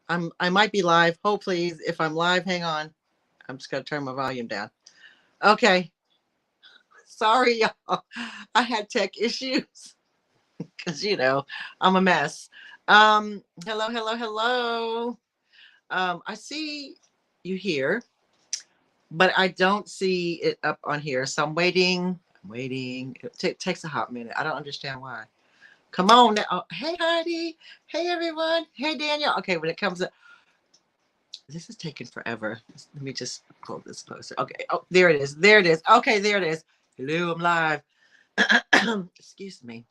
I might be live. Hopefully, if I'm live, hang on. I'm just gonna turn my volume down. Okay. Sorry, y'all. I had tech issues because I'm a mess. Hello, hello, hello. I see you here, but I don't see it up on here. So I'm waiting. I'm waiting. It takes a hot minute. I don't understand why. Come on now. Oh, hey Heidi. Hey everyone. Hey Daniel. Okay, when it comes up, this is taking forever. Let me just pull this closer. Okay. Oh, there it is. There it is. Okay, there it is. Hello, I'm live. Excuse me.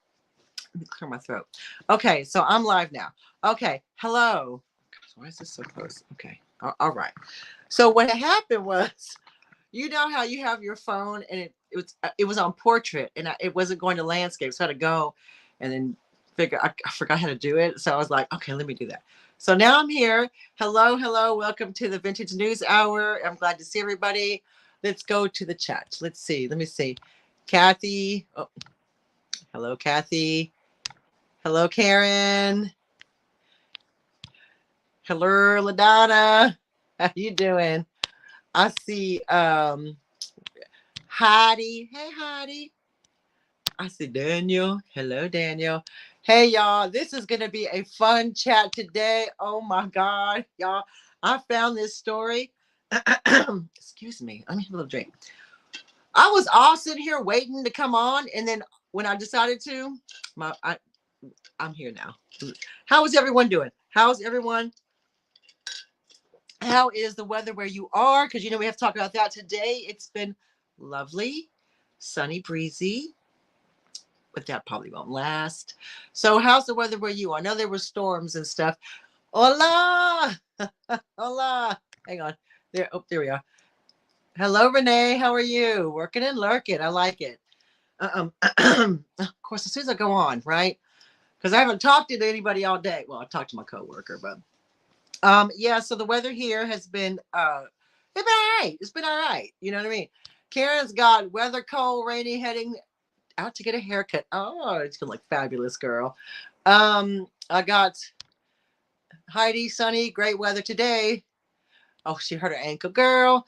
Let me clear my throat. Okay, so I'm live now. Okay, hello. Gosh, why is this so close? Okay, all right. So what happened was, you know how you have your phone and it was on portrait and it wasn't going to landscape, so I had to go and then figure. I forgot how to do it, so I was like, okay, let me do that. So now I'm here. Hello, hello. Welcome to the Vintage News Hour. I'm glad to see everybody. Let's go to the chat. Let's see. Let me see. Kathy. Oh, hello, Kathy. Hello, Karen. Hello, LaDonna. How you doing? I see Heidi. Hey, Heidi. I see Daniel. Hello, Daniel. Hey, y'all. This is going to be a fun chat today. Oh, my God, y'all. I found this story. Excuse me. Let me have a little drink. I was all sitting here waiting to come on. And then when I decided to, I'm here now. How is everyone doing? How's everyone? How is the weather where you are? Because we have to talk about that today. It's been lovely, sunny, breezy, but that probably won't last. So, how's the weather where you are? I know there were storms and stuff. Hola, hola. Hang on. There. Oh, there we are. Hello, Renee. How are you? Working and lurking. I like it. Of course, as soon as I go on, right? Because I haven't talked to anybody all day. Well, I talked to my coworker, but yeah, so the weather here has been it's been all right. It's been all right. You know what I mean? Karen's got weather, cold, rainy, heading out to get a haircut. Oh, it's gonna look fabulous, girl. I got Heidi, sunny, great weather today. Oh, she hurt her ankle, girl.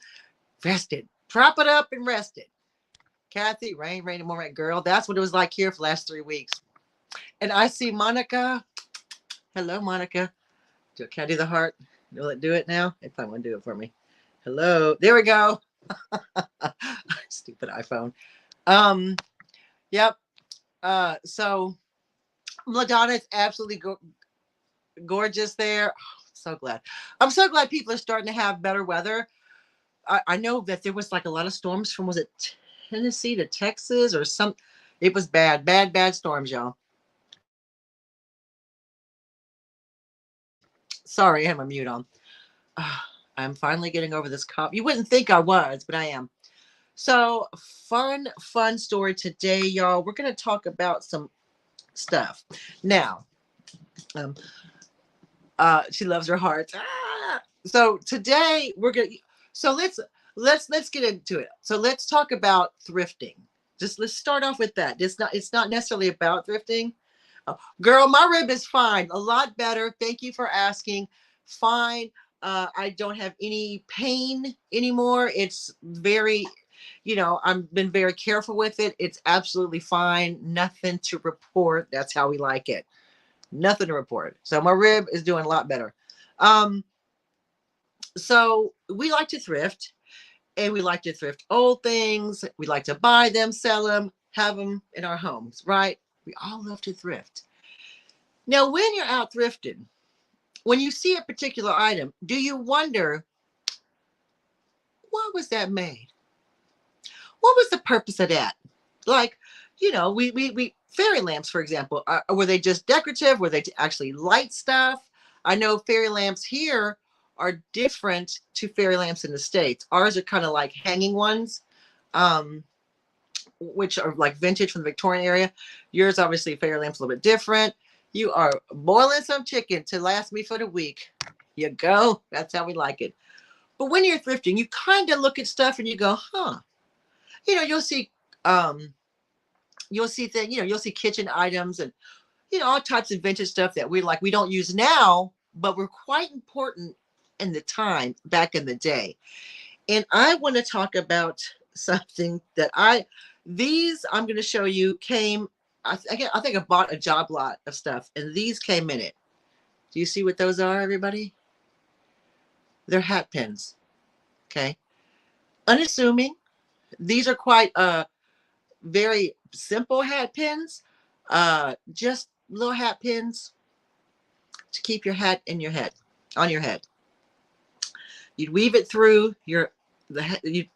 Rested. Prop it up and rested. Kathy, rain, rain, and more rain, girl. That's what it was like here for the last 3 weeks. And I see Monica. Hello, Monica. Can I do the heart? Will it do it now? If I want to do it for me. Hello. There we go. Stupid iPhone. Yep. So LaDonna is absolutely gorgeous there. Oh, so glad. I'm so glad people are starting to have better weather. I know that there was like a lot of storms from, was it Tennessee to Texas or some? It was bad, bad, bad storms, y'all. Sorry, I had my mute on. I'm finally getting over this cough. You wouldn't think I was, but I am. So fun story today, y'all. We're going to talk about some stuff. Now, she loves her heart. So today we're going to, so let's get into it. So let's talk about thrifting. Just let's start off with that. It's not necessarily about thrifting. Oh, girl, my rib is fine. A lot better. Thank you for asking. Fine. I don't have any pain anymore. It's very, I've been very careful with it. It's absolutely fine. Nothing to report. That's how we like it. Nothing to report. So my rib is doing a lot better. Um, so we like to thrift, and we like to thrift old things. We like to buy them, sell them, have them in our homes, right? We all love to thrift. Now, when you're out thrifting, when you see a particular item, do you wonder, what was that made? What was the purpose of that? Like, we fairy lamps, for example, were they just decorative? Were they to actually light stuff? I know fairy lamps here are different to fairy lamps in the States. Ours are kind of like hanging ones, um, which are like vintage from the Victorian area. Yours, obviously, fairy lamps a little bit different. You are boiling some chicken to last me for the week. You go. That's how we like it. But when you're thrifting, you kind of look at stuff and you go, huh? You'll see um you'll see things, you'll see kitchen items and all types of vintage stuff that we don't use now, but were quite important in the time back in the day. And I want to talk about something that these I'm going to show you came, I think I bought a job lot of stuff and these came in it. Do you see what those are, everybody? They're hat pins. Okay. Unassuming. These are quite very simple hat pins. Just little hat pins to keep your hat in your head, on your head. You'd weave it through you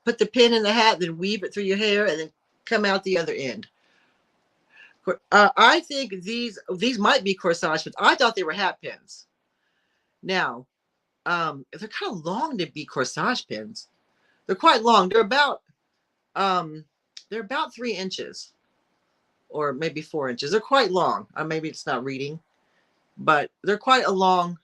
put the pin in the hat, then weave it through your hair, and then come out the other end. I think these might be corsage pins. I thought they were hat pins. Now, they're kind of long to be corsage pins. They're quite long. They're about 3 inches, or maybe 4 inches. They're quite long. Maybe it's not reading, but they're quite a long.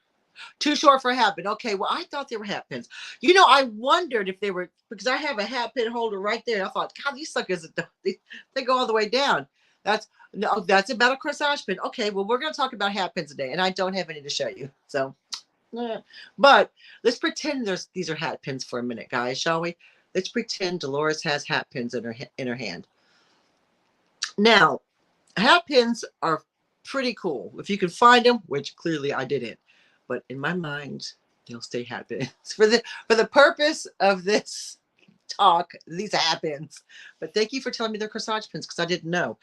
Too short for a hat pin. Okay, well, I thought they were hat pins. You know, I wondered if they were, because I have a hat pin holder right there. I thought, God, these suckers, they go all the way down. That's about a corsage pin. Okay, well, we're going to talk about hat pins today, and I don't have any to show you. So, but let's pretend these are hat pins for a minute, guys, shall we? Let's pretend Dolores has hat pins in her hand. Now, hat pins are pretty cool if you can find them, which clearly I didn't. But in my mind, they'll stay hat pins for the purpose of this talk. These hat pins. But thank you for telling me they're corsage pins because I didn't know.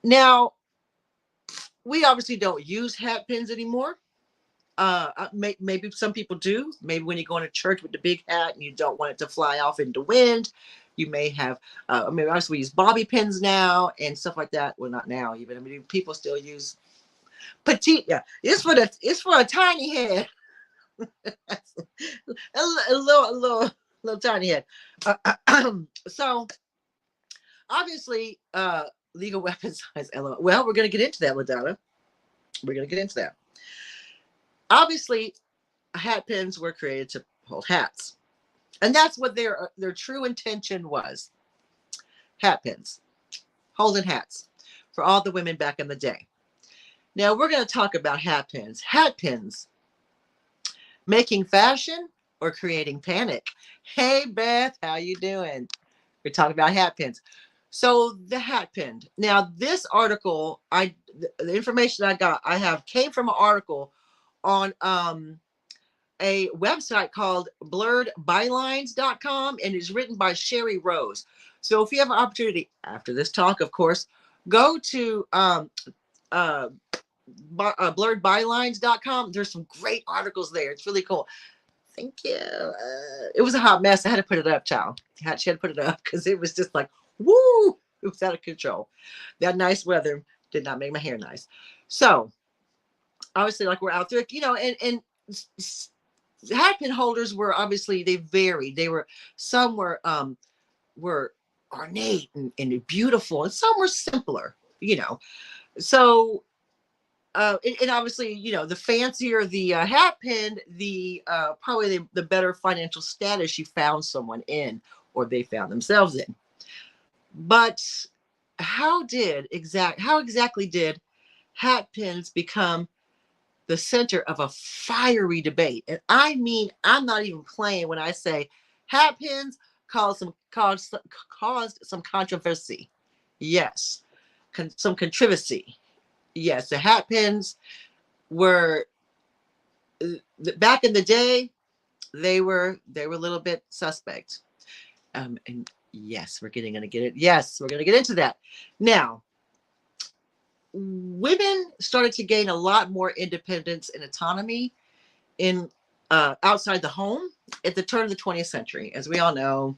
Now, we obviously don't use hat pins anymore. Maybe some people do. Maybe when you go to church with the big hat and you don't want it to fly off into wind, you may have. Maybe obviously we use bobby pins now and stuff like that. Well, not now even. I mean, people still use petite. Yeah, it's for a tiny head. a little tiny head. So obviously, legal weapon size element. Well, we're going to get into that, LaDonna. We're going to get into that. Obviously, hat pins were created to hold hats, and that's what their true intention was. Hat pins, holding hats for all the women back in the day. Now we're going to talk about hat pins. Hat pins, making fashion or creating panic. Hey Beth, how you doing? We're talking about hat pins. So the hat pin. Now this article, the information I have came from an article on a website called blurredbylines.com, and it's written by Sherry Rose. So if you have an opportunity after this talk, of course, go to blurredbylines.com. There's some great articles there. It's really cool. Thank you. It was a hot mess. I had to put it up, child. She had to put it up because it was just like, woo, it was out of control. That nice weather did not make my hair nice. So obviously, like we're out there, you know, and hat pin holders were obviously, they varied. Some were ornate and beautiful, and some were simpler, you know. So and obviously, you know, the fancier the hat pin, the probably the better financial status you found someone in, or they found themselves in. But how exactly did hat pins become the center of a fiery debate? And I mean, I'm not even playing when I say hat pins caused some controversy. Yes, some controversy. Yes, the hat pins were back in the day. They were a little bit suspect. And yes, we're going to get it. Yes, we're going to get into that. Now, women started to gain a lot more independence and autonomy in outside the home at the turn of the 20th century. As we all know,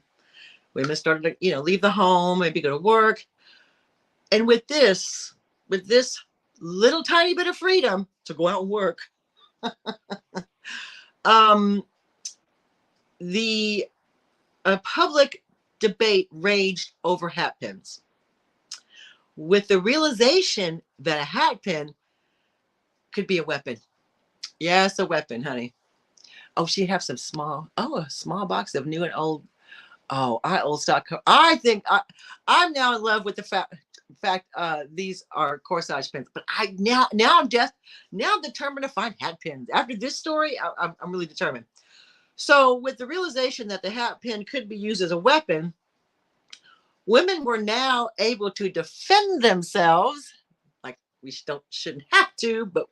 women started to, you know, leave the home, maybe go to work. And with this little tiny bit of freedom to go out and work, the public debate raged over hat pins, with the realization that a hat pin could be a weapon. Yes, a weapon, honey. Oh, she have some a small box of new and old. Oh, old stock. I think I'm now in love with the fact these are corsage pins. But now I'm just Now I'm determined to find hat pins. After this story, I'm really determined. So, with the realization that the hat pin could be used as a weapon, women were now able to defend themselves. Like we shouldn't have to, but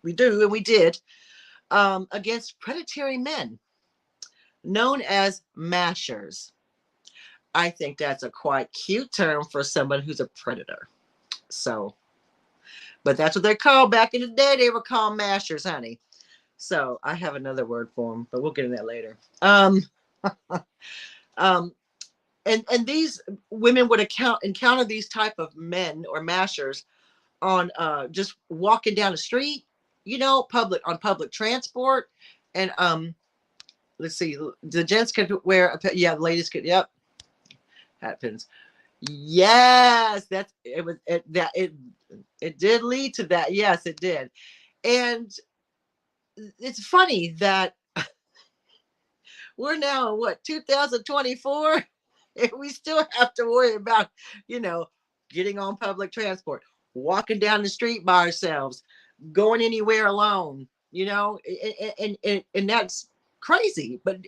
we do, and we did, against predatory men known as mashers. I think that's a quite cute term for someone who's a predator. So, but that's what they're called. Back in the day, they were called mashers, honey. So I have another word for them, but we'll get into that later. Um, and these women would encounter these type of men or mashers on just walking down the street, public transport, and let's see, the gents could wear the ladies could, yep, hat pins. Yes, that's it was it that it did lead to that. Yes, it did. And it's funny that we're now in what, 2024, and we still have to worry about, getting on public transport, walking down the street by ourselves, going anywhere alone, and that's crazy. But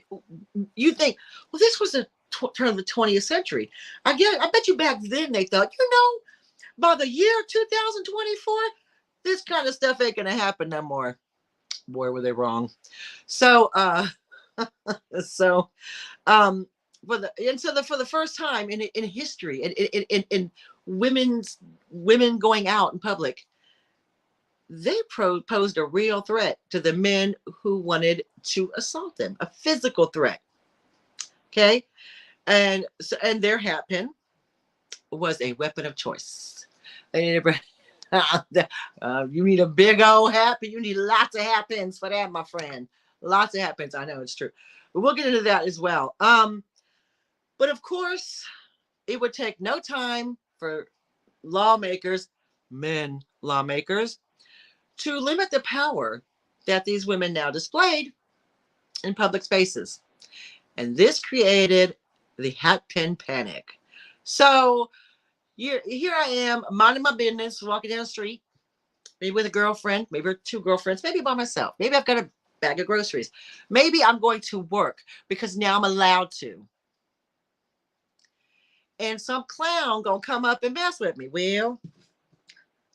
you think, well, this was the turn of the 20th century. I bet you back then they thought, by the year 2024, this kind of stuff ain't gonna happen no more. Boy, were they wrong. So so for the first time in history, in women going out in public, they posed a real threat to the men who wanted to assault them, a physical threat. Okay. And their hat pin was a weapon of choice. You need a big old hat pin. You need lots of hat pins for that, my friend. Lots of hat pins. I know it's true, but we'll get into that as well. But of course, it would take no time for men lawmakers, to limit the power that these women now displayed in public spaces. And this created the hat pin panic. So here I am, minding my business, walking down the street, maybe with a girlfriend, maybe with two girlfriends, maybe by myself. Maybe I've got a bag of groceries. Maybe I'm going to work because now I'm allowed to. And some clown gonna come up and mess with me. Well,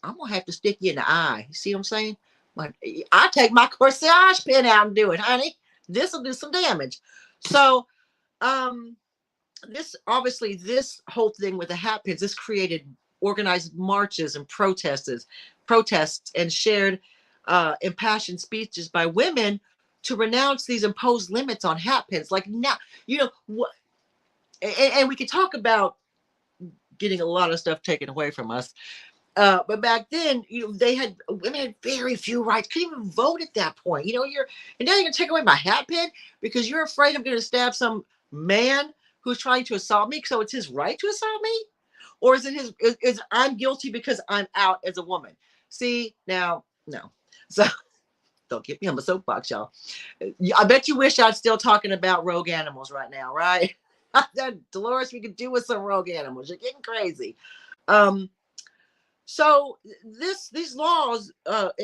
I'm gonna have to stick you in the eye. You see what I'm saying? Like, I take my corsage pin out and do it, honey. This will do some damage. So, this whole thing with the hat pins, this created organized marches and protests and shared impassioned speeches by women to renounce these imposed limits on hat pins. Like now, what? And we could talk about getting a lot of stuff taken away from us. But back then, women had very few rights. Couldn't even vote at that point. And now you're gonna take away my hat pin because you're afraid I'm gonna stab some man who's trying to assault me. So it's his right to assault me, or is it is I'm guilty because I'm out as a woman? See, now, no. So don't get me on my soapbox, y'all. I bet you wish I'd still talking about rogue animals right now, right? Dolores, we could do with some rogue animals. You're getting crazy. So these laws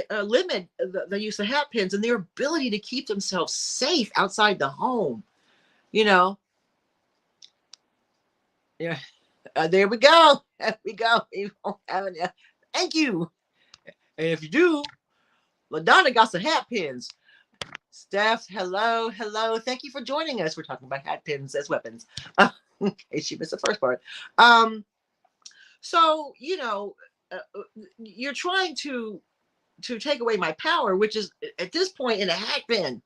limit the use of hat pins and their ability to keep themselves safe outside the home. Yeah. There we go. There we go. Thank you. And if you do, LaDonna got some hat pins. Steph, hello. Thank you for joining us. We're talking about hat pins as weapons. In case you missed the first part. So, you're trying to take away my power, which is at this point in a hat pin.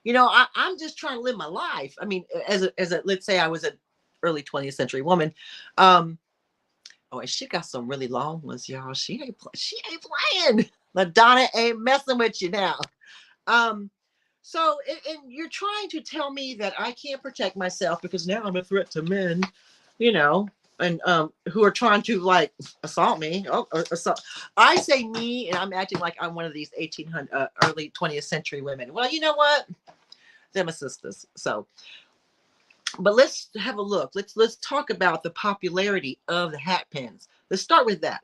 I'm just trying to live my life. I mean, as a let's say I was an early 20th century woman. And she got some really long ones, y'all. She ain't playing. LaDonna ain't messing with you now. So, and you're trying to tell me that I can't protect myself because now I'm a threat to men, and who are trying to like assault me. I say me, and I'm acting like I'm one of these 1800 early 20th century women. Well, you know what? They're my sisters. So, but let's have a look. Let's talk about the popularity of the hat pins. Let's start with that.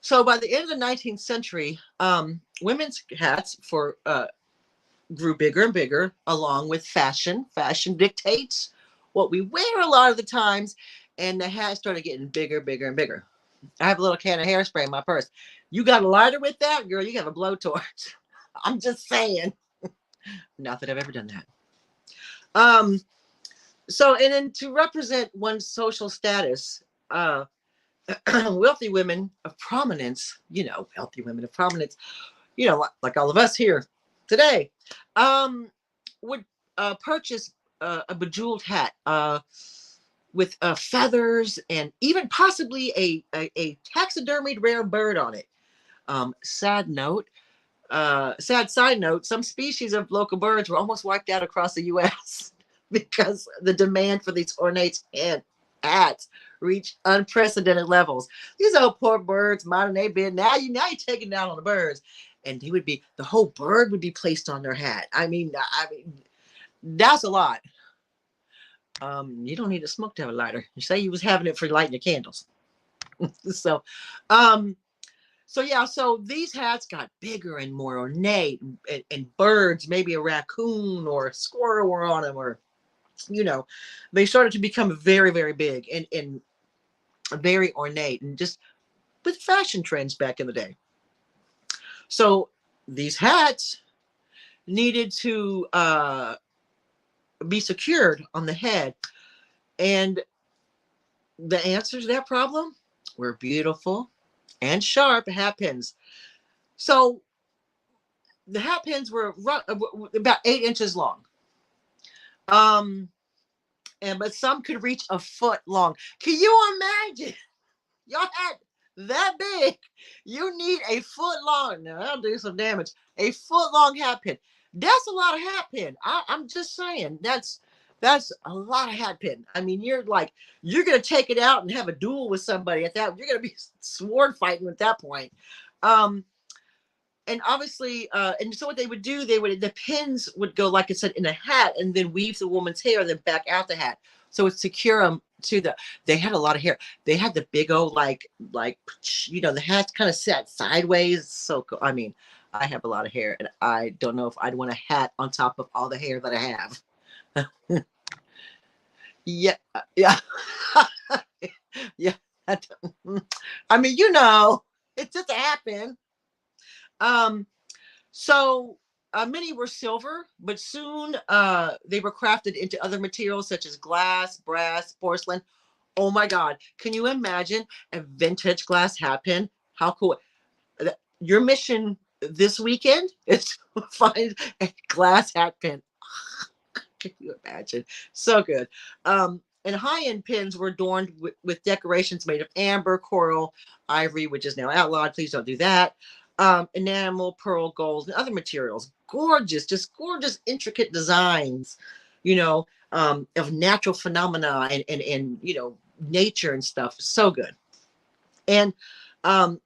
So by the end of the 19th century, women's hats for grew bigger and bigger along with fashion. Fashion dictates what we wear a lot of the times, and the hat started getting bigger, bigger, and bigger. I have a little can of hairspray in my purse. You got a lighter with that, girl? You have a blowtorch. I'm just saying. Not that I've ever done that. Um, so, and then to represent one's social status, wealthy women of prominence, wealthy women of prominence, like all of us here today, would purchase a bejeweled hat with feathers and even possibly a taxidermied rare bird on it. Sad side note, some species of local birds were almost wiped out across the U.S. because the demand for these ornate hats reached unprecedented levels. These old poor birds, modern day bid. Now you're taking down on the birds, and the whole bird would be placed on their hat. I mean, that's a lot. You don't need a smoke to have a lighter. You say you was having it for lighting your candles. so, so these hats got bigger and more ornate, and birds, maybe a raccoon or a squirrel were on them, or they started to become very, very big and very ornate, and just with fashion trends back in the day. So these hats needed to be secured on the head, and the answer to that problem were beautiful and sharp hat pins. So the hat pins were about 8 inches long. But some could reach a foot long. Can you imagine? Your hat that big, you need a foot long. Now that'll do some damage. A foot long hat pin. That's a lot of hat pin. I'm just saying that's a lot of hat pin. I mean, you're gonna take it out and have a duel with somebody at that. You're gonna be sword fighting at that point. And obviously, and so what they would do, the pins would go, like I said, in a hat, and then weave the woman's hair, then back out the hat, so it's secure them to the. They had a lot of hair. They had the big old the hats kind of sat sideways. So cool. I mean, I have a lot of hair, and I don't know if I'd want a hat on top of all the hair that I have. Yeah, yeah, yeah. I mean, it just happened. So many were silver, but soon they were crafted into other materials such as glass, brass, porcelain. Oh my God. Can you imagine a vintage glass hat pin? How cool. Your mission this weekend is to find a glass hat pin. Can you imagine? So good. And high-end pins were adorned with decorations made of amber, coral, ivory, which is now outlawed. Please don't do that. Enamel, pearl, gold, and other materials. Gorgeous, just gorgeous, intricate designs, of natural phenomena and nature and stuff. So good. And they're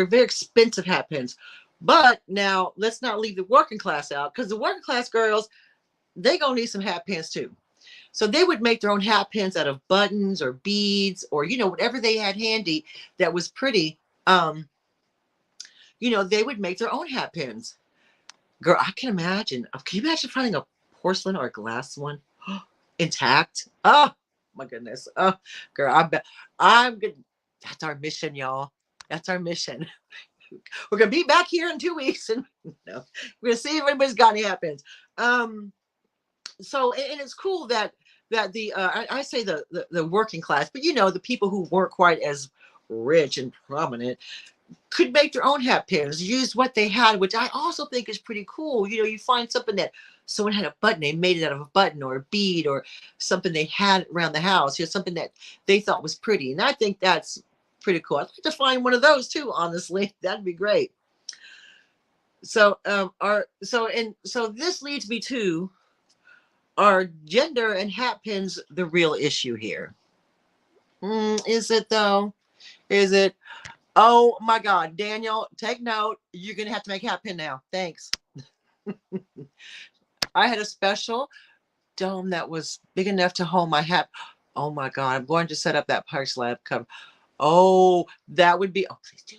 very expensive hat pins. But now let's not leave the working class out, because the working class girls, they gonna need some hat pins too. So they would make their own hat pins out of buttons or beads or whatever they had handy that was pretty. They would make their own hat pins. Girl, I can imagine. Can you imagine finding a porcelain or a glass one intact? Oh my goodness. Oh, girl, I bet I'm good. That's our mission, y'all. That's our mission. We're gonna be back here in 2 weeks, and we're gonna see if anybody's got any hat pins. So, and it's cool that the I say the working class, but the people who weren't quite as rich and prominent could make their own hat pins, use what they had, which I also think is pretty cool. You find something that someone had a button, they made it out of a button or a bead or something they had around the house, something that they thought was pretty. And I think that's pretty cool. I'd like to find one of those too, honestly. That'd be great. So this leads me to, are gender and hat pins the real issue here? Is it though? Is it? Oh my God, Daniel, take note. You're gonna have to make hat pin now. Thanks. I had a special dome that was big enough to hold my hat. Oh my God, I'm going to set up that Park Slab cover. Oh, that would be. Oh, please do.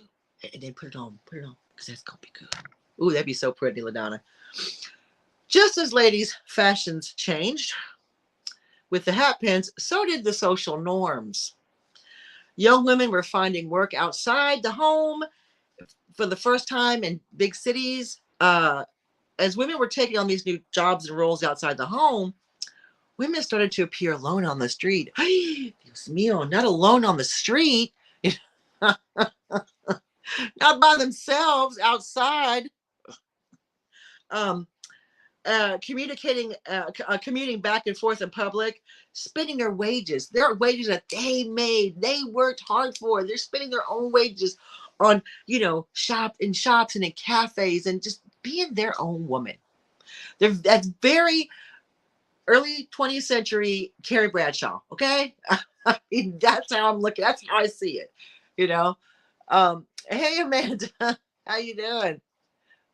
And then put it on. Put it on because that's gonna be good. Ooh, that'd be so pretty, LaDonna. Just as ladies' fashions changed with the hat pins, so did the social norms. Young women were finding work outside the home for the first time in big cities. As women were taking on these new jobs and roles outside the home, women started to appear alone on the street. Dios mío, not alone on the street, not by themselves outside. Um, commuting back and forth in public, spending their wages that they made, they worked hard for. They're spending their own wages on, shops and in cafes and just being their own woman. That's very early 20th century Carrie Bradshaw. Okay. I mean, that's how I'm looking. That's how I see it, you know? Hey, Amanda, how you doing?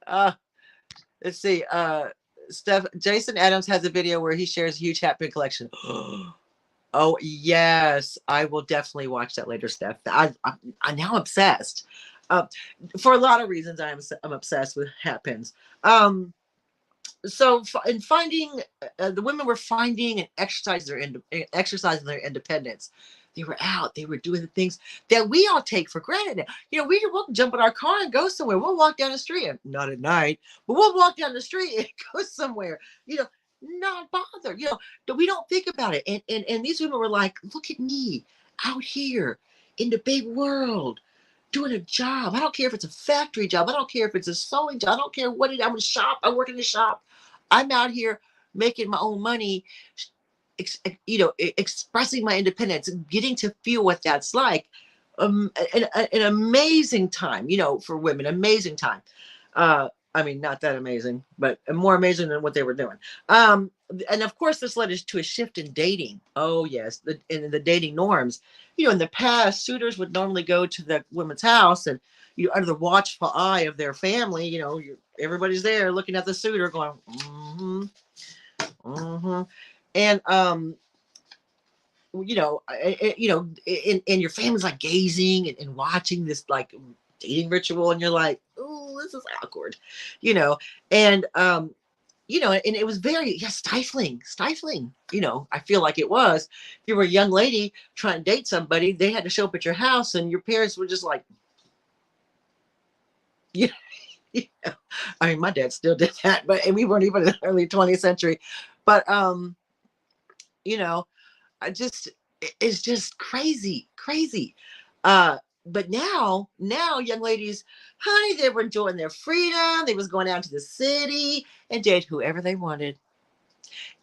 Uh, let's see. Jason Adams has a video where he shares a huge hat pin collection. Oh yes, I will definitely watch that later, Steph. I'm now obsessed. Uh, for a lot of reasons, I'm obsessed with hat pins. So in finding the women were finding and exercising their independence. They were out, they were doing the things that we all take for granted now. We'll jump in our car and go somewhere. We'll walk down the street, not at night, but we'll walk down the street and go somewhere, not bother, we don't think about it. And these women were like, look at me out here in the big world doing a job. I don't care if it's a factory job. I don't care if it's a sewing job. I don't care what it is. I'm in a shop. I work in the shop. I'm out here making my own money, expressing my independence, getting to feel what that's like. An amazing time, for women, amazing time. I mean, not that amazing, but more amazing than what they were doing. And of course, this led us to a shift in dating. Oh yes, in the dating norms. In the past, suitors would normally go to the woman's house and under the watchful eye of their family, everybody's there looking at the suitor going, mm-hmm, mm-hmm. And and your family's like gazing and watching this like dating ritual, and you're like, oh, this is awkward, and and it was very stifling. I feel like it was. If you were a young lady trying to date somebody, they had to show up at your house, and your parents were just like, yeah. I mean, my dad still did that, and we weren't even in the early 20th century. But it's just crazy. But now young ladies, honey, they were enjoying their freedom. They was going out to the city and date whoever they wanted.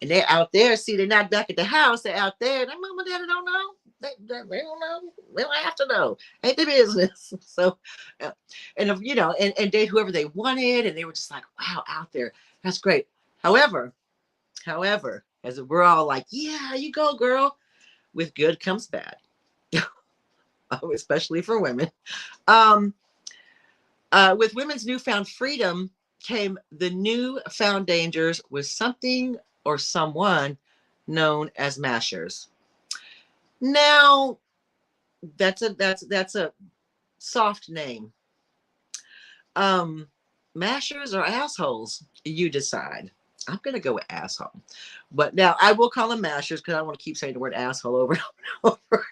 And they're out there. See, they're not back at the house. They're out there. Their mama and daddy don't know. They don't know. They don't have to know. Ain't the business. So, and and date whoever they wanted. And they were just like, wow, out there. That's great. However, as we're all like, yeah, you go, girl. With good comes bad. Especially for women. With women's newfound freedom came the newfound dangers with something or someone known as mashers. Now, that's a soft name. Mashers or assholes, you decide. I'm gonna go with asshole, but now I will call them mashers because I don't want to keep saying the word asshole over and over again.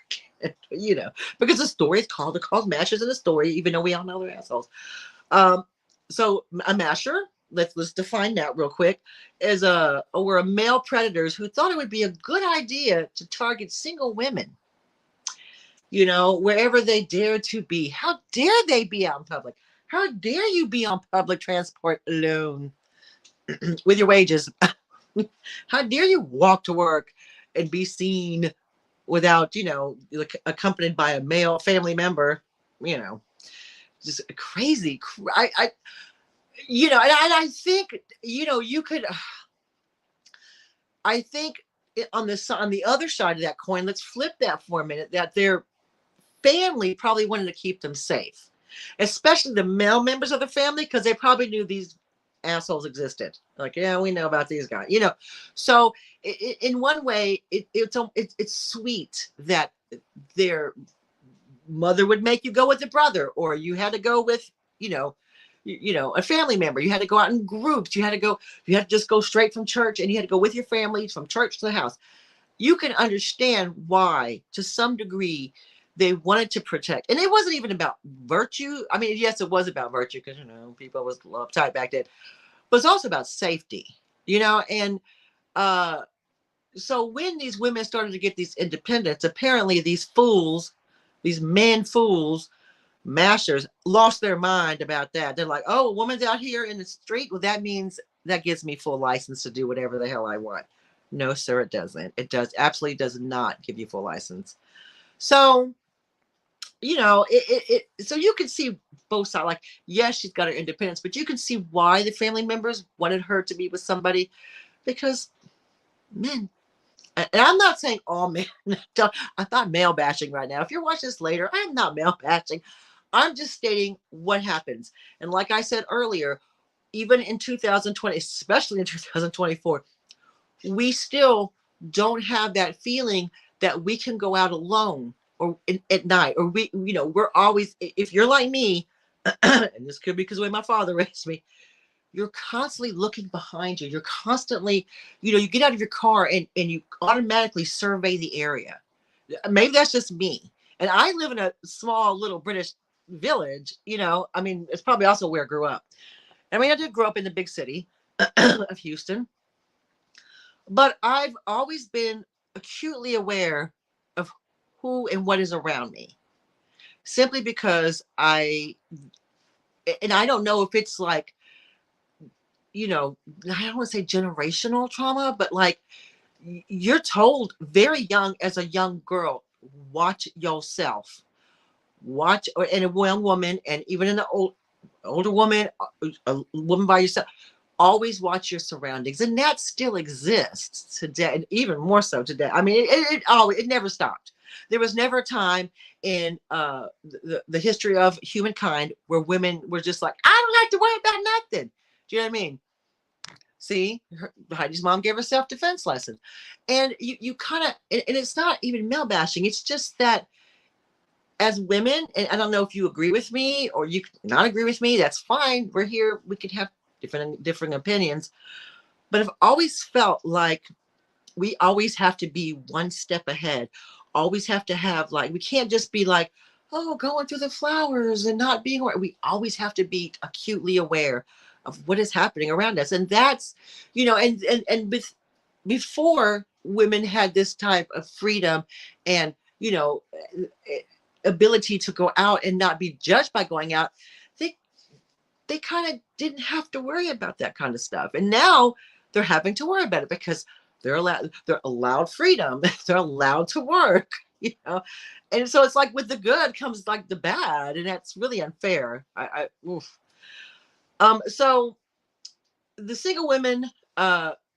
Because the story is called mashers in the story, even though we all know they're assholes. So a masher, let's define that real quick, were male predators who thought it would be a good idea to target single women. Wherever they dare to be. How dare they be out in public? How dare you be on public transport alone with your wages? How dare you walk to work and be seen without, accompanied by a male family member, just crazy. And I think, you could, I think on the other side of that coin, let's flip that for a minute, that their family probably wanted to keep them safe, especially the male members of the family, because they probably knew these assholes existed. Like, yeah, we know about these guys, So in one way, it's sweet that they're mother would make you go with a brother, or you had to go with, you know, a family member. You had to go out in groups. You had to just go straight from church, and you had to go with your family from church to the house. You can understand why, to some degree, they wanted to protect. And it wasn't even about virtue. I mean, yes, it was about virtue because, people was uptight back then, but it's also about safety, and uh, so when these women started to get these independence, apparently these fools, these men fools, masters, lost their mind about that. They're like, oh, a woman's out here in the street. Well, that means that gives me full license to do whatever the hell I want. No, sir, it doesn't. It absolutely does not give you full license. So, so you can see both sides. Like, yes, she's got her independence, but you can see why the family members wanted her to be with somebody, because men, and I'm not saying all men, I'm not male bashing right now. If you're watching this later, I'm not male bashing. I'm just stating what happens. And like I said earlier, even in 2020, especially in 2024, we still don't have that feeling that we can go out alone or at night, or we're always, if you're like me, and this could be because of the way my father raised me, you're constantly looking behind you. You're constantly, you get out of your car and you automatically survey the area. Maybe that's just me. And I live in a small little British village, I mean, it's probably also where I grew up. I mean, I did grow up in the big city of Houston, but I've always been acutely aware of who and what is around me, simply because I don't know if it's like, I don't want to say generational trauma, but like, you're told very young, as a young girl, watch yourself, watch, or in a young woman, and even in an older woman, a woman by yourself, always watch your surroundings. And that still exists today, and even more so today. I mean, it never stopped. There was never a time in the history of humankind where women were just like, I don't have to worry about nothing. Do you know what I mean? See, Heidi's mom gave her self-defense lesson. And you kind of, and it's not even male bashing. It's just that as women, and I don't know if you agree with me or you not agree with me, that's fine. We're here. We could have different opinions. But I've always felt like we always have to be one step ahead. Always have to have, like, we can't just be like, oh, going through the flowers and not being aware. We always have to be acutely aware of what is happening around us. And that's, before women had this type of freedom and, ability to go out and not be judged by going out, they they kind of didn't have to worry about that kind of stuff. And now they're having to worry about it because they're allowed freedom. They're allowed to work, you know. And so it's like with the good comes like the bad, and that's really unfair. Oof. So the single women,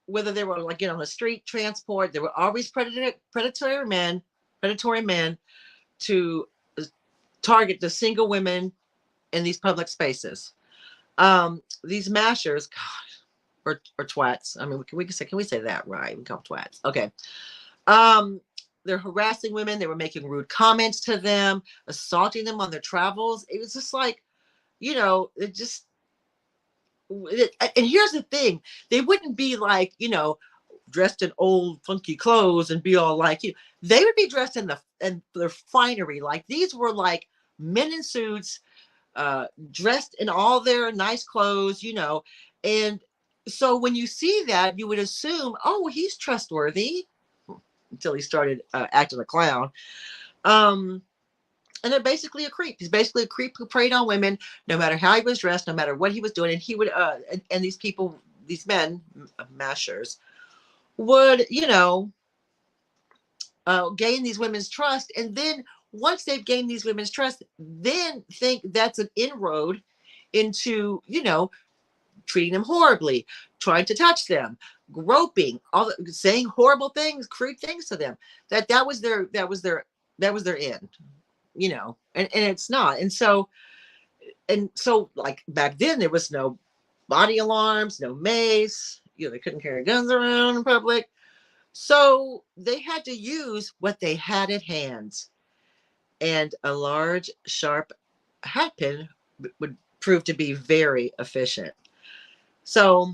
whether they were like on the street transport, there were always predatory men to target the single women in these public spaces. These mashers, God, or twats. I mean, can we say that right? We call them twats. Okay. They're harassing women. They were making rude comments to them, assaulting them on their travels. It was just like, it just. And here's the thing: they wouldn't be like, dressed in old funky clothes and be all like you. They would be dressed in their finery. Like these were like men in suits, dressed in all their nice clothes, and so when you see that, you would assume, oh, he's trustworthy, until he started acting a clown. And they're basically a creep. He's basically a creep who preyed on women, no matter how he was dressed, no matter what he was doing. And he would, and these people, these men, mashers, would, gain these women's trust. And then once they've gained these women's trust, then think that's an inroad into, treating them horribly, trying to touch them, groping, saying horrible things, crude things to them. That was their end, and it's not. And so like back then there was no body alarms, no mace, they couldn't carry guns around in public. So they had to use what they had at hand. and a large, sharp hat pin would prove to be very efficient. So,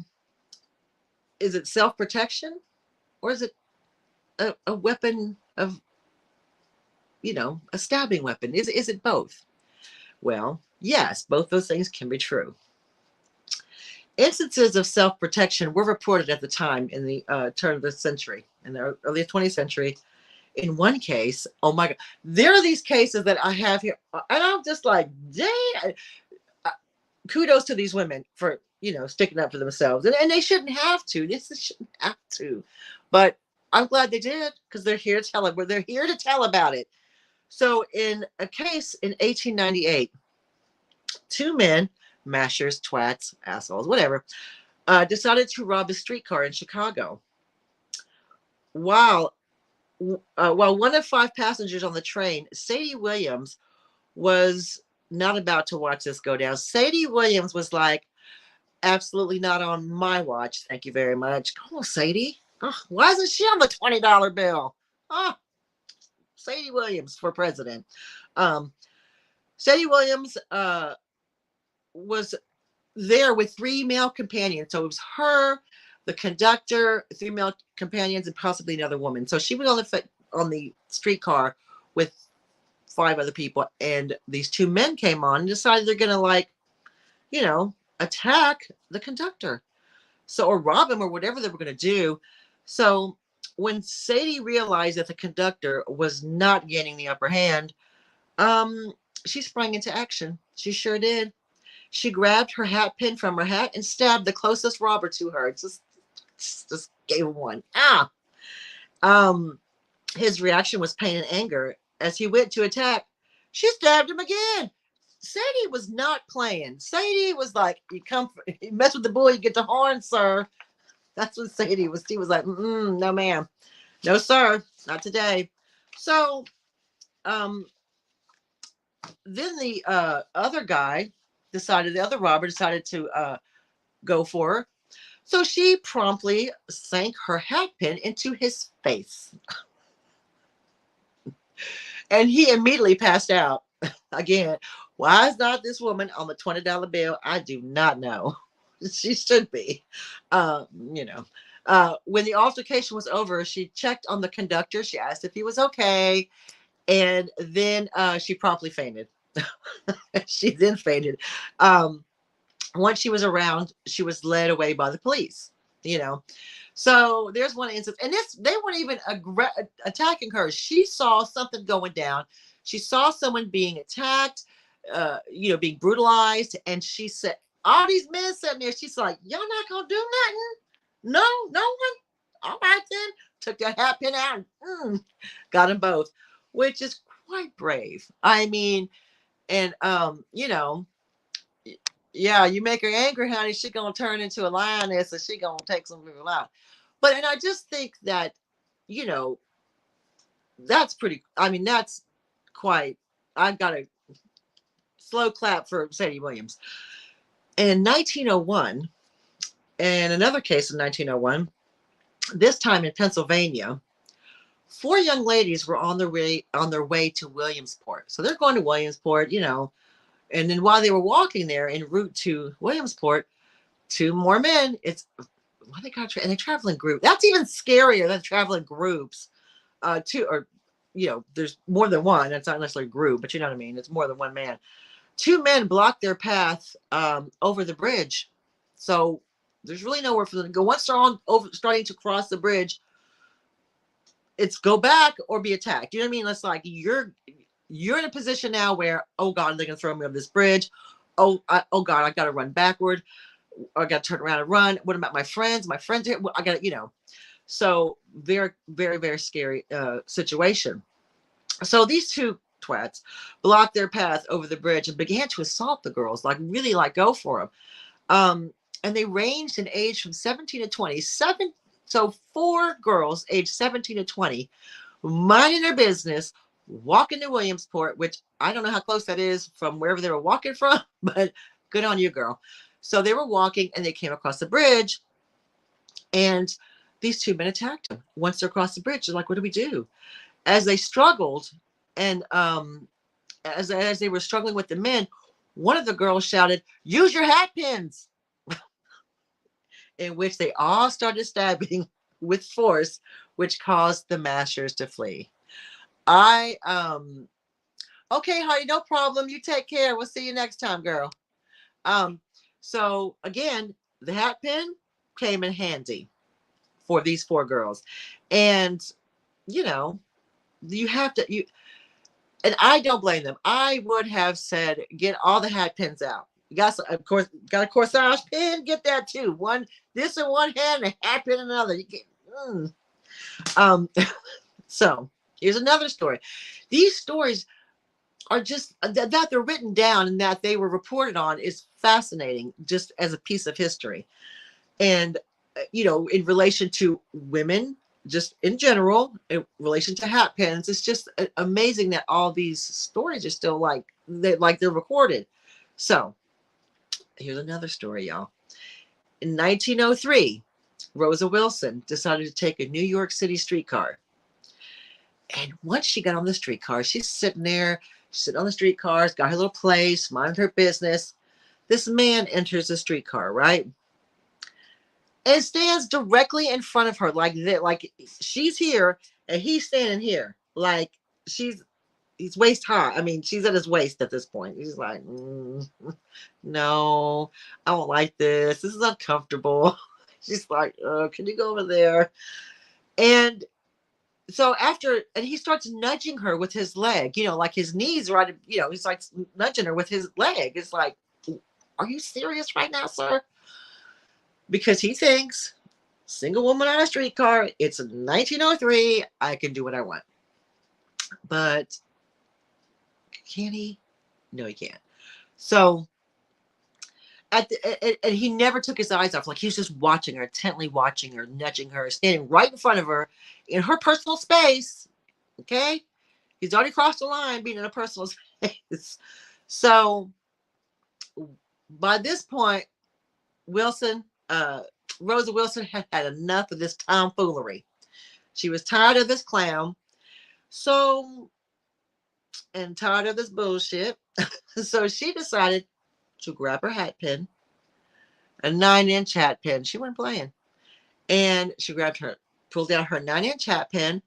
is it self protection or is it a weapon of, a stabbing weapon? Is it both? Well, yes, both those things can be true. Instances of self protection were reported at the time in the turn of the century, in the early 20th century. In one case, oh my God, there are these cases that I have here, and I'm just like, dang, kudos to these women for, sticking up for themselves. And they shouldn't have to. This shouldn't have to. But I'm glad they did because they're here to tell it. They're here to tell about it. So in a case in 1898, two men, mashers, twats, assholes, whatever, decided to rob a streetcar in Chicago. While one of five passengers on the train, Sadie Williams, was not about to watch this go down. Sadie Williams was like, absolutely not on my watch. Thank you very much. Come on, Sadie. Oh, why isn't she on the $20 bill? Oh, Sadie Williams for president. Sadie Williams was there with three male companions. So it was her, the conductor, three male companions, and possibly another woman. So she was on the streetcar with five other people, and these two men came on and decided they're gonna attack the conductor, or rob him or whatever they were gonna do. So when Sadie realized that the conductor was not gaining the upper hand, she sprang into action. She sure did. She grabbed her hat pin from her hat and stabbed the closest robber to her. Just gave him one. His reaction was pain and anger. As he went to attack, she stabbed him again. Sadie was not playing. Sadie was like, you mess with the bull, you get the horn, sir. That's what Sadie was. She was like, no, ma'am. No, sir. Not today. So, then the the other robber decided to go for her. So she promptly sank her hat pin into his face. And he immediately passed out. Again, why is not this woman on the $20 bill? I do not know. She should be. When the altercation was over, she checked on the conductor. She asked if he was okay. And then she promptly fainted. She then fainted. Once she was around, she was led away by the police, So there's one instance, and they weren't even attacking her. She saw something going down. She saw someone being attacked, being brutalized, and she said, all these men sitting there, she's like, y'all not gonna do nothing? No one? All right then. Took that hat pin out and got them both, which is quite brave. I mean, and yeah, you make her angry, honey, she gonna turn into a lioness and she gonna take some people out. And I just think that, that's that's quite, I've got a slow clap for Sadie Williams. In 1901, and another case in 1901, this time in Pennsylvania, four young ladies were on their way to Williamsport. So they're going to Williamsport, and then while they were walking there en route to Williamsport, two more men, they travel in groups. That's even scarier than traveling groups. There's more than one. It's not necessarily a group, but you know what I mean? It's more than one man. Two men blocked their path over the bridge. So there's really nowhere for them to go. Once they're starting to cross the bridge, it's go back or be attacked. You know what I mean? It's like you're in a position now where, oh God, they're gonna throw me over this bridge. Oh God, I gotta run backward. I gotta turn around and run. What about my friends? My friends here. I gotta, So very, very, very scary situation. So these two twats blocked their path over the bridge and began to assault the girls, like really go for them. And they ranged in age from 17 to 20. So four girls aged 17 to 20, minding their business, walking to Williamsport, which I don't know how close that is from wherever they were walking from, but good on you, girl. So they were walking and they came across the bridge, and these two men attacked them. Once they're across the bridge, they're like, what do we do? As they struggled and as they were struggling with the men, one of the girls shouted, "Use your hat pins," in which they all started stabbing with force, which caused the mashers to flee. I Okay, honey, no problem. You take care. We'll see you next time, girl. Um, so again, the hat pin came in handy for these four girls. And you know, you have to you and I don't blame them. I would have said, get all the hat pins out. You got, of course, got a corsage pin, get that too. One this in one hand, a hat pin in another. You get, um so here's another story. These stories are just that they're written down and that they were reported on is fascinating, just as a piece of history. And in relation to women, just in general, in relation to hat pins, it's just amazing that all these stories are still they're recorded. So here's another story, y'all. In 1903, Rosa Wilson decided to take a New York City streetcar. And once she got on the streetcar, she's sitting there, sitting on the streetcars, got her little place, minding her business. This man enters the streetcar, right? And stands directly in front of her, like that, like she's here and he's standing here, like he's waist high. I mean, she's at his waist at this point. He's like, no, I don't like this. This is uncomfortable. She's like, can you go over there? And so and he starts nudging her with his leg, like his knees right, he's like nudging her with his leg. It's like, are you serious right now, sir? Because he thinks, single woman on a streetcar, it's 1903, I can do what I want. But can he? No, he can't. So and he never took his eyes off. Like he was just watching her, intently watching her, nudging her, standing right in front of her in her personal space. Okay, he's already crossed the line, being in a personal space. So by this point, Rosa Wilson had had enough of this tomfoolery. She was tired of this clown, and tired of this bullshit. So she decided to grab her hat pin, a 9-inch hat pin. She wasn't playing. And she pulled out her 9-inch hat pin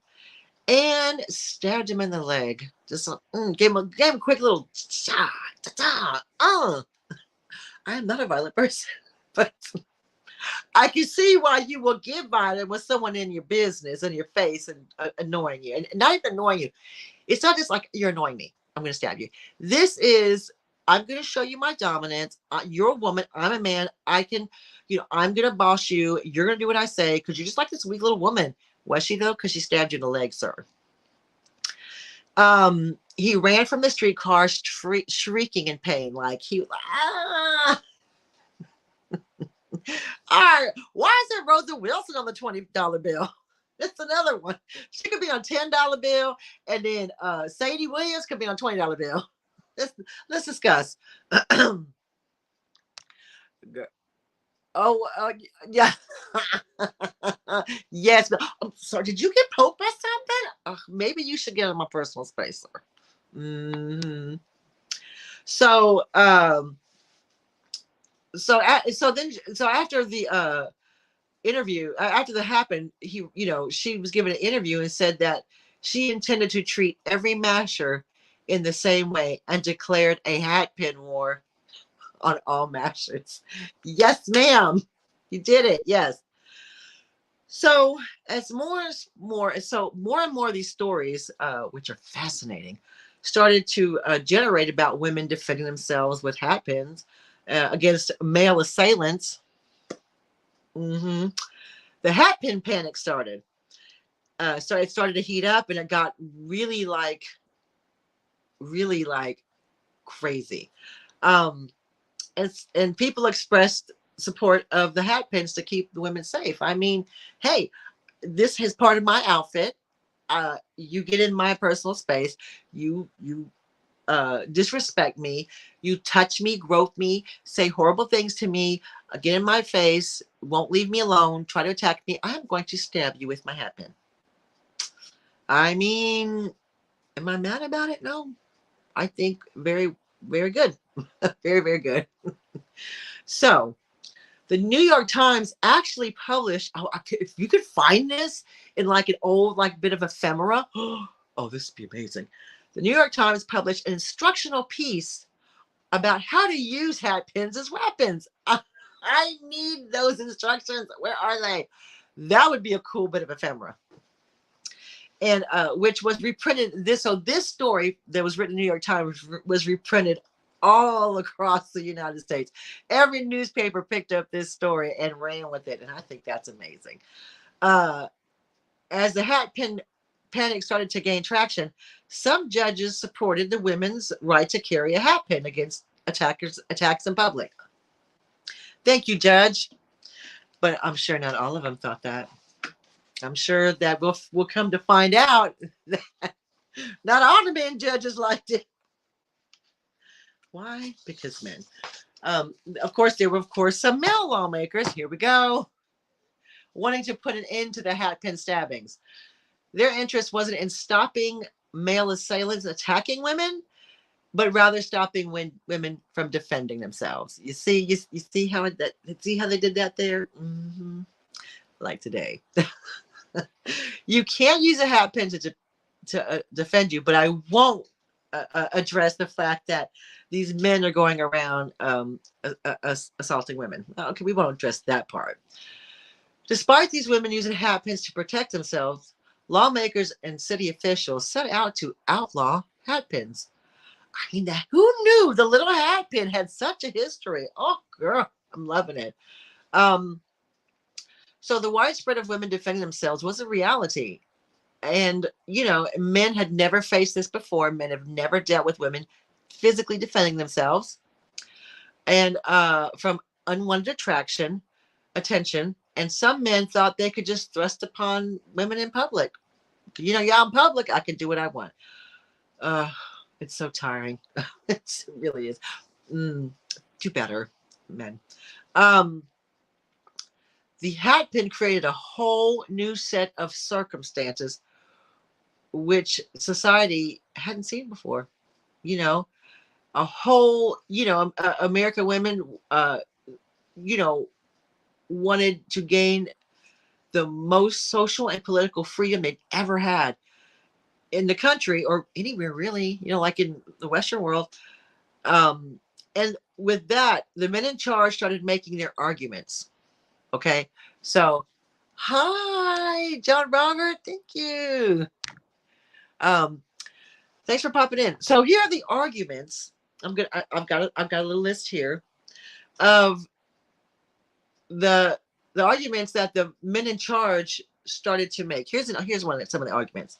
and stabbed him in the leg. Just gave him a quick little I'm not a violent person, but I can see why you will get violent with someone in your business, in your face, and annoying you. And not even annoying you. It's not just like, you're annoying me, I'm going to stab you. This is, I'm going to show you my dominance. You're a woman, I'm a man. I'm going to boss you. You're going to do what I say because you're just like this weak little woman. Was she, though? Because she stabbed you in the leg, sir. He ran from the streetcar, shrieking in pain, like he was ah. All right, why is there Rosa Wilson on the $20 bill? That's another one. She could be on $10 bill, and then Sadie Williams could be on $20 bill. Let's discuss. Yeah. Yes. So did you get poked by something? Maybe you should get in my personal space, sir. Mm-hmm. So after the interview, after that happened, she was given an interview and said that she intended to treat every masher in the same way and declared a hat pin war on all mashers. Yes, ma'am. You did it. Yes. So more and more of these stories, which are fascinating, started to generate about women defending themselves with hat pins against male assailants. Mm-hmm. The hat pin panic started. So it started to heat up, and it got really crazy. And people expressed support of the hat pins to keep the women safe. I mean, hey, this is part of my outfit. You get in my personal space. You disrespect me. You touch me, grope me, say horrible things to me, get in my face, won't leave me alone, try to attack me. I'm going to stab you with my hat pin. I mean, am I mad about it? No, I think very, very good. Very, very good. So the New York Times actually published, oh, if you could find this in like an old, like bit of ephemera, oh, this would be amazing. The New York Times published an instructional piece about how to use hat pins as weapons. I need those instructions. Where are they? That would be a cool bit of ephemera. And which was reprinted. This story that was written in the New York Times was reprinted all across the United States. Every newspaper picked up this story and ran with it, and I think that's amazing. As the hat pin panic started to gain traction, some judges supported the women's right to carry a hat pin against attacks in public. Thank you, Judge. But I'm sure not all of them thought that. I'm sure that we'll come to find out that not all the men judges liked it. Why? Because men. Of course, there were some male lawmakers. Here we go. Wanting to put an end to the hat pin stabbings. Their interest wasn't in stopping male assailants attacking women, but rather stopping women from defending themselves. You see how they did that there? Mm-hmm. Like today. You can't use a hat pin to defend you, but I won't address the fact that these men are going around assaulting women. Okay, we won't address that part. Despite these women using hat pins to protect themselves, lawmakers and city officials set out to outlaw hat pins. I mean, who knew the little hat pin had such a history? Oh, girl, I'm loving it. So the widespread of women defending themselves was a reality. And, men had never faced this before. Men have never dealt with women physically defending themselves. And from unwanted attention. And some men thought they could just thrust upon women in public. You're in public, I can do what I want. It's so tiring. It really is. Do better, men. The hat pin created a whole new set of circumstances which society hadn't seen before. A whole, American women, wanted to gain the most social and political freedom they'd ever had in the country or anywhere really, like in the Western world. And with that, the men in charge started making their arguments. Okay, so hi, John Robert, thank you. Thanks for popping in. So here are the arguments. I've got a little list here of the arguments that the men in charge started to make. Here's some of the arguments.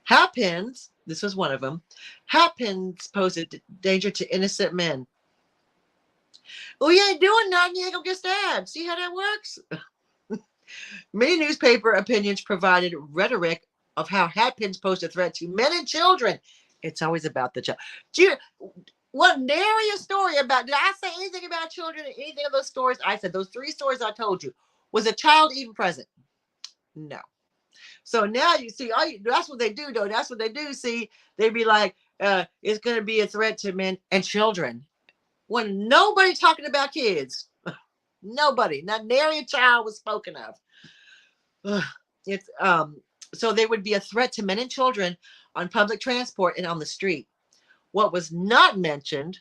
Hat pins. This was one of them. Hat pins pose a danger to innocent men. Well, you ain't doing nothing, you ain't gonna get stabbed. See how that works? Many newspaper opinions provided rhetoric of how hat pins pose a threat to men and children. It's always about the child. What nary a story about, did I say anything about children in anything of those stories? I said those 3 stories I told you. Was a child even present? No. So now you see, that's what they do, though. That's what they do. See, they be like, it's going to be a threat to men and children. When nobody talking about kids, nobody, not nary a child was spoken of. So they would be a threat to men and children on public transport and on the street. What was not mentioned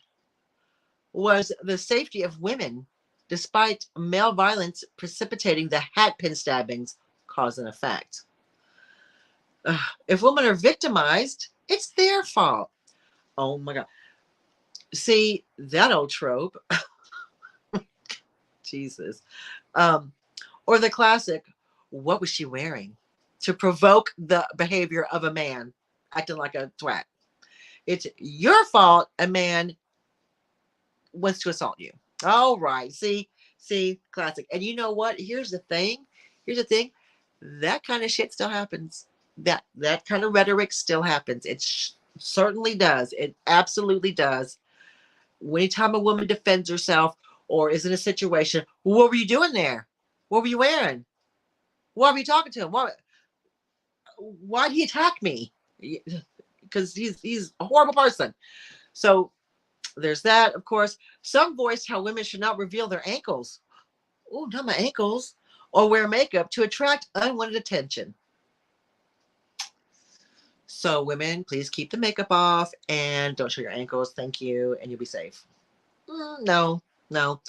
was the safety of women, despite male violence precipitating the hat pin stabbings cause and effect. If women are victimized, it's their fault. Oh my God. See, that old trope. Jesus. Or the classic, what was she wearing? To provoke the behavior of a man acting like a twat. It's your fault a man wants to assault you. All right. See, classic. And you know what? Here's the thing. That kind of shit still happens. That kind of rhetoric still happens. It certainly does. It absolutely does. Anytime a woman defends herself or is in a situation, what were you doing there? What were you wearing? What were you talking to him? why'd he attack me? Because he's a horrible person. So there's that, of course. Some voiced how women should not reveal their ankles. Oh, not my ankles. Or wear makeup to attract unwanted attention. So women, please keep the makeup off and don't show your ankles. Thank you. And you'll be safe. No, no.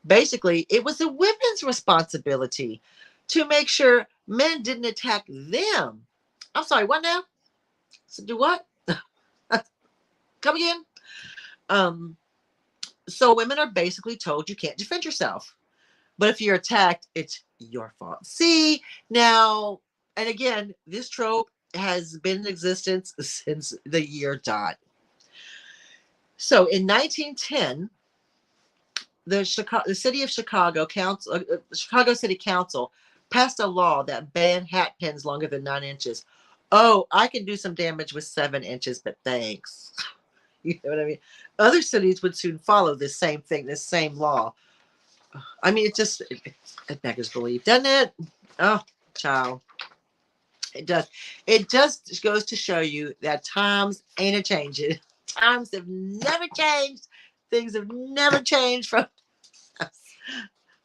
Basically, it was the women's responsibility to make sure men didn't attack them. I'm sorry, what now? So do what? Come again? Um, so women are basically told you can't defend yourself. But if you're attacked, it's your fault. See, now, and again, this trope has been in existence since the year dot. So in 1910, the city of Chicago council, Chicago City Council passed a law that banned hat pins longer than 9 inches. Oh, I can do some damage with 7 inches, but thanks. You know what I mean? Other cities would soon follow this same thing, this same law. I mean, it beggars belief, doesn't it? Oh, child. It does. It just goes to show you that times ain't a changing. Times have never changed. Things have never changed from.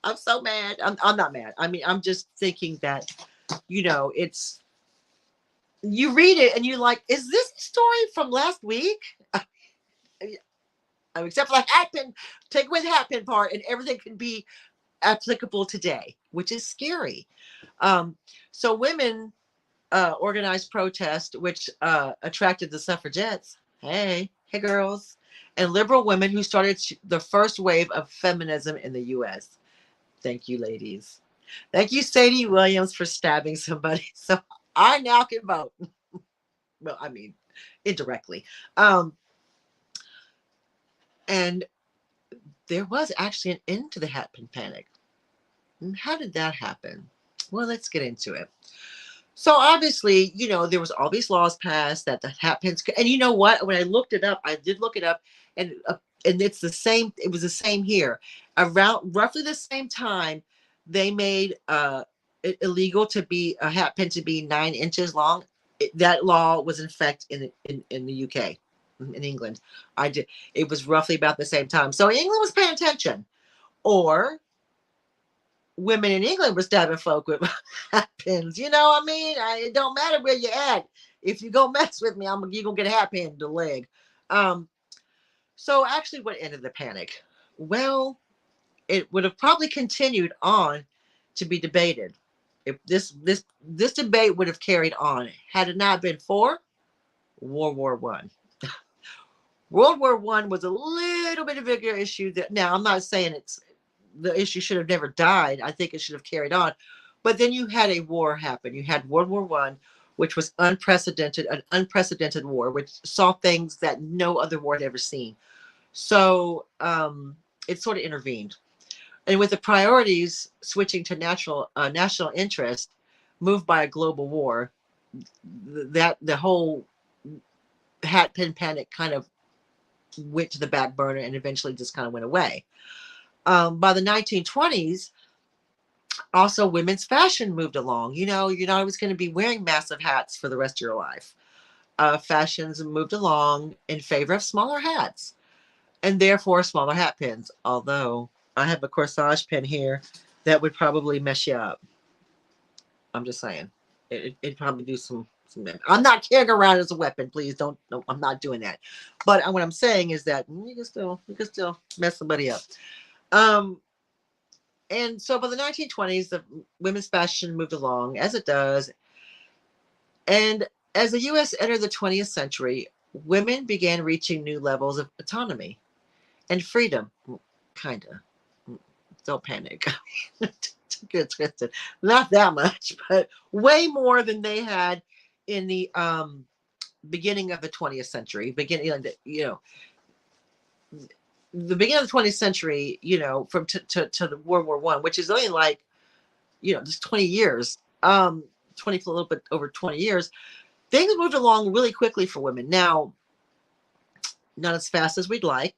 I'm so mad. I'm not mad. I mean, I'm just thinking that, it's, you read it and you're like, is this the story from last week? Except for the hat pin, take away the hat pin part, and everything can be applicable today, which is scary. So women organized protest, which attracted the suffragettes. Hey, girls, and liberal women who started the first wave of feminism in the U.S. Thank you, ladies. Thank you, Sadie Williams, for stabbing somebody. So I now can vote. Well, I mean, indirectly. And there was actually an end to the hat pin panic. And how did that happen? Well, let's get into it. So obviously, there was all these laws passed that the hat pins and you know what? When I looked it up, I did look it up, and it's the same. It was the same here. Around roughly the same time, they made it illegal to be a hat pin to be 9 inches long. That law was in effect in the UK, in England. It was roughly about the same time. So England was paying attention, or women in England were stabbing folk with hat pins. You know what I mean? It don't matter where you're at. If you go mess with me, you're gonna get a hat pin in the leg. So actually, what ended the panic? Well, it would have probably continued on to be debated. If this debate would have carried on had it not been for World War One. World War One was a little bit of a bigger issue. Now I'm not saying the issue should have never died. I think it should have carried on. But then you had a war happen. You had World War One, which was an unprecedented war, which saw things that no other war had ever seen. So it sort of intervened. And with the priorities switching to national interest, moved by a global war, that the whole hat pin panic kind of went to the back burner and eventually just kind of went away. By the 1920s, also women's fashion moved along. You're not always going to be wearing massive hats for the rest of your life. Fashions moved along in favor of smaller hats and therefore smaller hat pins. Although I have a corsage pin here that would probably mess you up. I'm just saying. It'd probably do some. I'm not carrying around as a weapon. Please don't. No, I'm not doing that. But what I'm saying is that you can still mess somebody up. And so by the 1920s, the women's fashion moved along as it does. And as the U.S. entered the 20th century, women began reaching new levels of autonomy and freedom. Kind of. Don't panic. Don't get twisted. Not that much, but way more than they had in the beginning of the 20th century. The beginning of the 20th century, from to the World War One, which is only like, just 20 years, 20, a little bit over 20 years, things moved along really quickly for women. Now, not as fast as we'd like.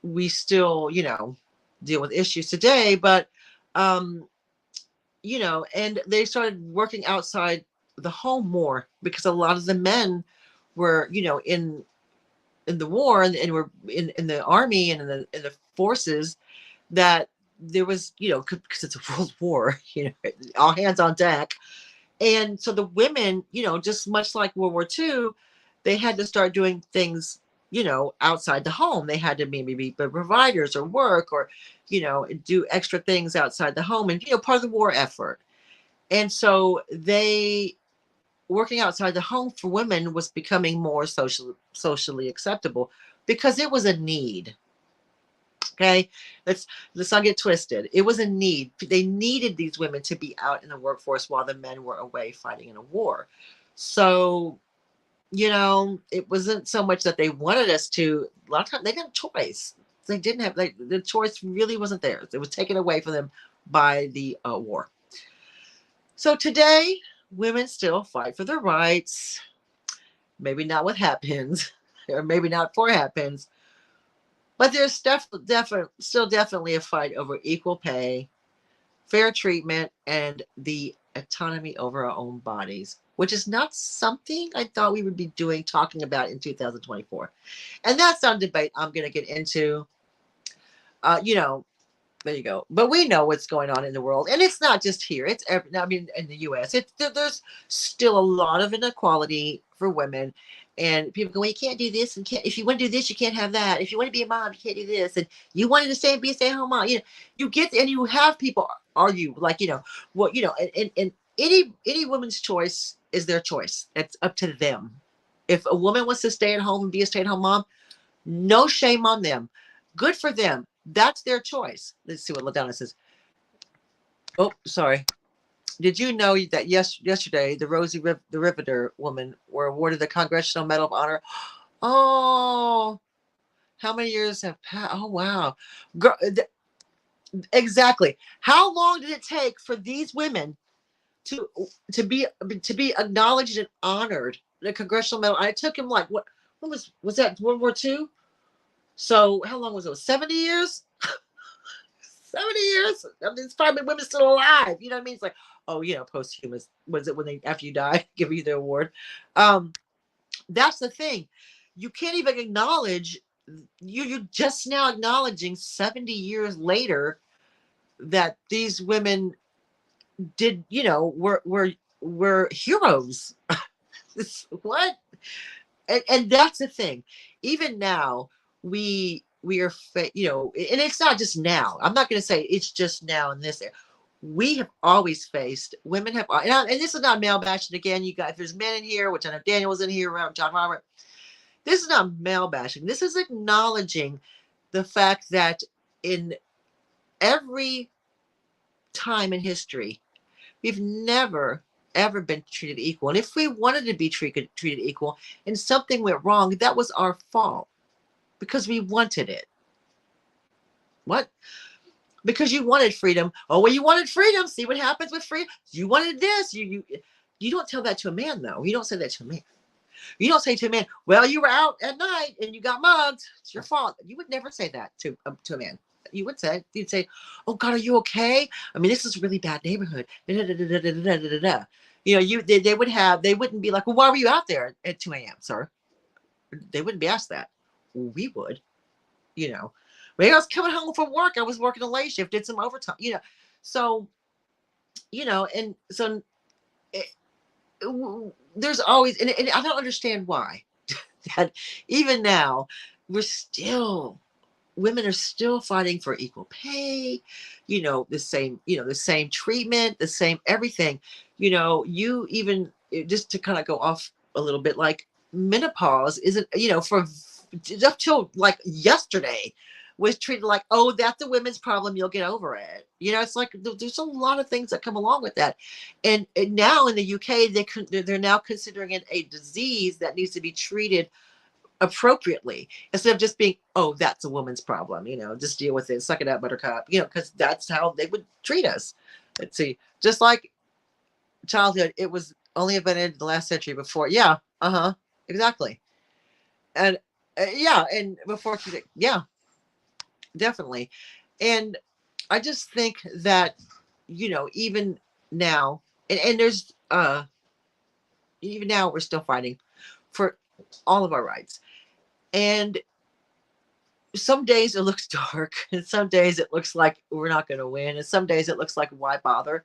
We still, deal with issues today, but and they started working outside the home more because a lot of the men were, in the war, and were in the army and in the forces, that there was, because it's a world war, all hands on deck. And so the women, just much like World War II, they had to start doing things, outside the home. They had to maybe be providers or work, or, do extra things outside the home, and, part of the war effort. And so working outside the home for women was becoming more socially acceptable because it was a need. Okay, let's not get twisted. It was a need. They needed these women to be out in the workforce while the men were away fighting in a war. So, it wasn't so much that they wanted us to. A lot of times they didn't have a choice. They didn't have, like, the choice really wasn't theirs. It was taken away from them by the war. So today, women still fight for their rights. Maybe not with hatpins, or maybe not for hatpins, but there's still definitely a fight over equal pay, fair treatment, and the autonomy over our own bodies, which is not something I thought we would be talking about in 2024. And that's not a debate I'm going to get into. There you go. But we know what's going on in the world, and it's not just here. In the U.S., there's still a lot of inequality for women, and people go, "Well, you can't do this, and can't if you want to do this, you can't have that. If you want to be a mom, you can't do this, and you wanted to be a stay-at-home mom." You get, and you have people argue, like, and any woman's choice is their choice. It's up to them. If a woman wants to stay at home and be a stay-at-home mom, no shame on them. Good for them. That's their choice. Let's see what LaDonna says. Oh, sorry. Did you know that yesterday the Rosie the Riveter woman were awarded the Congressional Medal of Honor? Oh, how many years have passed? Oh, wow. Girl, exactly. How long did it take for these women to be acknowledged and honored? The Congressional Medal. I took him, like, what was that, World War II? So how long was it? 70 years? 70 years. I mean, it's probably women still alive. You know what I mean? It's like, oh, posthumous. Was it when they, after you die, give you the award? That's the thing. You can't even acknowledge, you're just now acknowledging 70 years later that these women did, were heroes. What? And that's the thing. Even now, we are, and it's not just now. I'm not going to say it's just now in this era. We have always faced, women have, and this is not male bashing again. You guys, there's men in here, which I know Daniel was in here, John Robert. This is not male bashing. This is acknowledging the fact that in every time in history, we've never ever been treated equal. And if we wanted to be treated equal and something went wrong, that was our fault because we wanted it. What? Because you wanted freedom. Oh, well, you wanted freedom. See what happens with freedom. You wanted this. You don't tell that to a man, though. You don't say that to a man. You don't say to a man, well, you were out at night and you got mugged. It's your fault. You would never say that to a man. You'd say, oh God, are you okay? I mean, this is a really bad neighborhood. They wouldn't be like, well, why were you out there at 2 a.m., sir? They wouldn't be asked that. We would, Maybe I was coming home from work. I was working a late shift, did some overtime, So, and so there's always, and I don't understand why that even now women are still fighting for equal pay, the same treatment, the same everything. You even, just to kind of go off a little bit, like menopause isn't, for up till like yesterday was treated like, oh, that's a women's problem, you'll get over it. It's like there's a lot of things that come along with that. And now in the UK, they're now considering it a disease that needs to be treated appropriately, instead of just being, oh, that's a woman's problem, just deal with it, suck it up, buttercup, because that's how they would treat us. Let's see, just like childhood, it was only invented in the last century. Before, yeah, exactly. And and before, yeah, definitely. And I just think that, even now, and there's even now we're still fighting for all of our rights. And some days it looks dark, and some days it looks like we're not going to win, and some days it looks like why bother.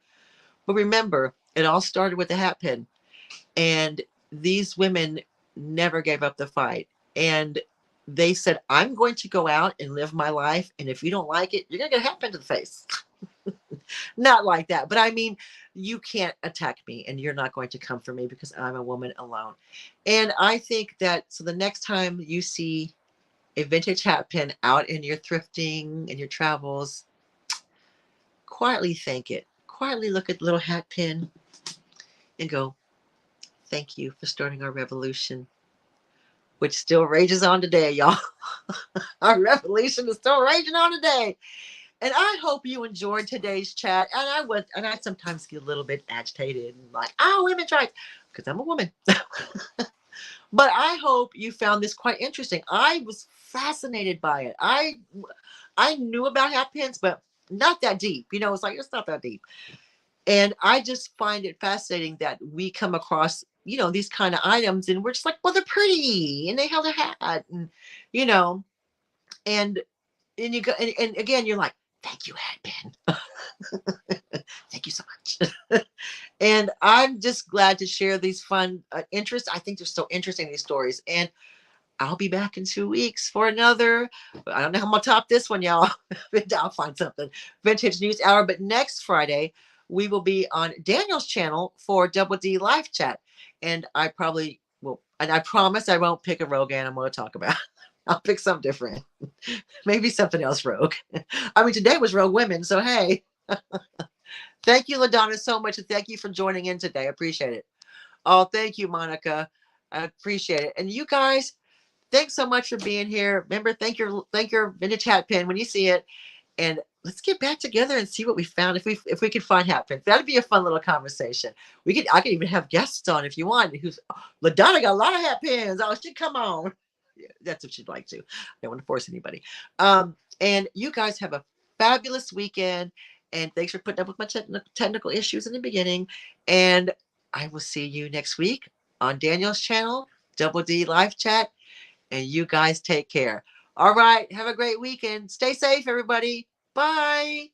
But remember, it all started with the hat pin, and these women never gave up the fight. And they said, I'm going to go out and live my life, and if you don't like it, you're going to get a hat pin to the face. Not like that, but I mean, you can't attack me, and you're not going to come for me because I'm a woman alone. And I think that, so the next time you see a vintage hat pin out in your thrifting and your travels, quietly thank it. Quietly look at the little hat pin and go, thank you for starting our revolution, which still rages on today, y'all. Our revolution is still raging on today. And I hope you enjoyed today's chat. And I sometimes get a little bit agitated and like, oh, women's rights, because I'm a woman. But I hope you found this quite interesting. I was fascinated by it. I knew about hat pins, but not that deep. You know, it's like it's not that deep. And I just find it fascinating that we come across, you know, these kind of items and we're just like, well, they're pretty and they held a hat and, you know, and and you go and again you're like, thank you, hat pin. Thank you so much. And I'm just glad to share these fun interests. I think they're so interesting, these stories. And I'll be back in 2 weeks for another. I don't know how I'm gonna top this one, y'all. I'll find something. Vintage News Hour. But next Friday, we will be on Daniel's channel for Double D Live Chat. And I probably will, and I promise I won't pick a Rogan I'm gonna talk about. I'll pick something different. Maybe something else rogue. I mean, today was Rogue Women, so hey. Thank you, LaDonna, so much. And thank you for joining in today. I appreciate it. Oh, thank you, Monica. I appreciate it. And you guys, thanks so much for being here. Remember, thank your vintage hat pin when you see it. And let's get back together and see what we found. If we could find hat pins, that'd be a fun little conversation. I could even have guests on if you want. Who's LaDonna got a lot of hat pins. Oh, she come on. Yeah, that's what she'd like to. I don't want to force anybody. And you guys have a fabulous weekend. And thanks for putting up with my technical issues in the beginning. And I will see you next week on Daniel's channel, Double D Live Chat. And you guys take care. All right. Have a great weekend. Stay safe, everybody. Bye.